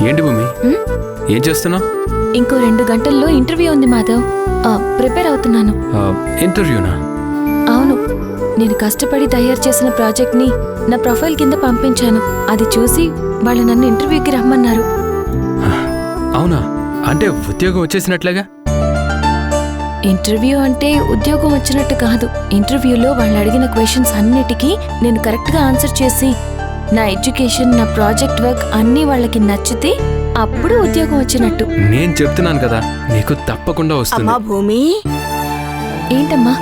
ఏంటి భూమి, ఏం చేస్తున్నావు? ఇంకో 2 గంటల్లో ఇంటర్వ్యూ ఉంది మాధవ్. ప్రిపేర్ అవుతున్నాను. ఇంటర్వ్యూనా? అవును, నేను కష్టపడి తయారు చేసిన ప్రాజెక్ట్ని నా ప్రొఫైల్ కింద పంపించాను. అది చూసి వాళ్ళు నన్ను ఇంటర్వ్యూకి రమ్మన్నారు. అవునా? అంటే ఉద్యోగం వచ్చేసినట్లేగా? ఇంటర్వ్యూ అంటే ఉద్యోగం వచ్చినట్టు కాదు. ఇంటర్వ్యూలో వాళ్ళు అడిగిన క్వశ్చన్స్ అన్నిటికీ నేను కరెక్ట్గా ఆన్సర్ చేసి నా ఎడ్యుకేషన్, నా ప్రాజెక్ట్ వర్క్ అన్నీ వాళ్ళకి నచ్చితే అప్పుడు ఉద్యోగం వచ్చినట్టు. నేను చెప్తున్నాను కదా, నీకు తప్పకుండా వస్తుంది. అమ్మా భూమి, ఏంటమ్మా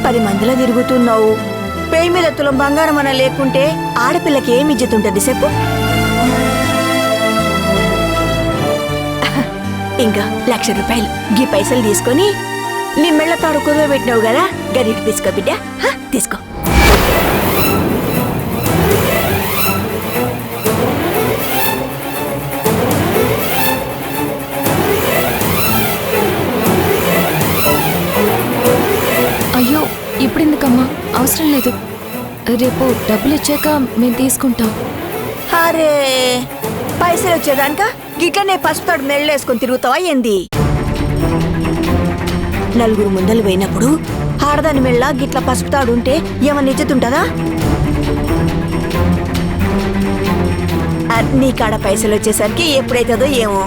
10 మందిలో తిరుగుతున్నావు. పేయి మీద తులం బంగారం అన లేకుంటే ఆడపిల్లకి ఏమి ఇజ్జతుంటది చెప్పు? ఇంకా 1,00,000 రూపాయలు గీ పైసలు తీసుకొని నీ మెళ్ళ తాడు కుదువ పెట్టినావు కదా, గరిటి తీసుకో బిడ్డ, తీసుకో. అయ్యో, ఇప్పుడెందుకమ్మా? అవసరం లేదు. రేపు డబ్బులు ఇచ్చాక మేము తీసుకుంటాం. అరే, పైసలు వచ్చేదానిక గిట్లనే పసుపుతాడు మెళ్ళేసుకొని తిరుగుతావా ఏంది? నలుగురు ముందలు పోయినప్పుడు ఆడదాని మెళ్ళ గిట్ల పసుపుతాడు ఉంటే ఏమన్నా ఇజ్జతుంటదా? నీ కాడ పైసలు వచ్చేసరికి ఎప్పుడైతుందో ఏమో.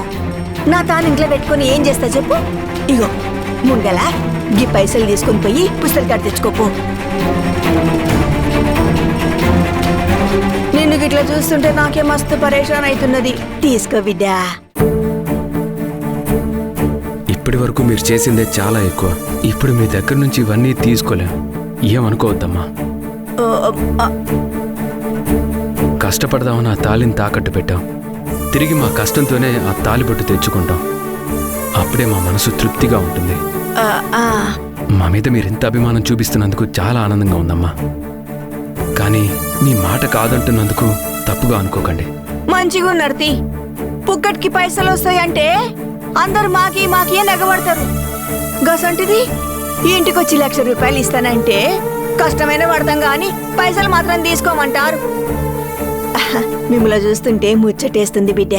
నా తాను ఇంట్లో పెట్టుకుని ఏం చేస్తా చెప్పు? ఇగో ముంగల గీ పైసలు తీసుకుని పోయి పుస్తకాలు కాడ తెచ్చుకోపో. నిన్ను గిట్లా చూస్తుంటే నాకే మస్తు పరేషాన్ అవుతున్నది. తీసుకో బిడ్డా. ఇప్పటి వరకు మీరు చేసిందే చాలా ఎక్కువ. ఇప్పుడు మీ దగ్గర నుంచి ఇవన్నీ తీసుకోలేం. ఏమనుకోవద్దమ్మా. కష్టపడదామని ఆ తాళిని తాకట్టు పెట్టాం. తిరిగి మా కష్టంతోనే ఆ తాలిబొట్టు తెచ్చుకుంటాం. అప్పుడే మా మనసు తృప్తిగా ఉంటుంది. మా మీద మీరింత అభిమానం చూపిస్తున్నందుకు చాలా ఆనందంగా ఉందమ్మా. కానీ మీ మాట కాదంటున్నందుకు తప్పుగా అనుకోకండి. మంచిగా నడితి పుక్కటికి పైసలు వస్తాయంటే అందరు మాకి ఎగబడతారు. గసంటిది ఇంటికొచ్చి 1,00,000 రూపాయలు ఇస్తానంటే కష్టమైన పడతాం గాని పైసలు మాత్రం తీసుకోమంటారు. మిమ్మల్ని చూస్తుంటే ముచ్చటేస్తుంది బిడ్డ.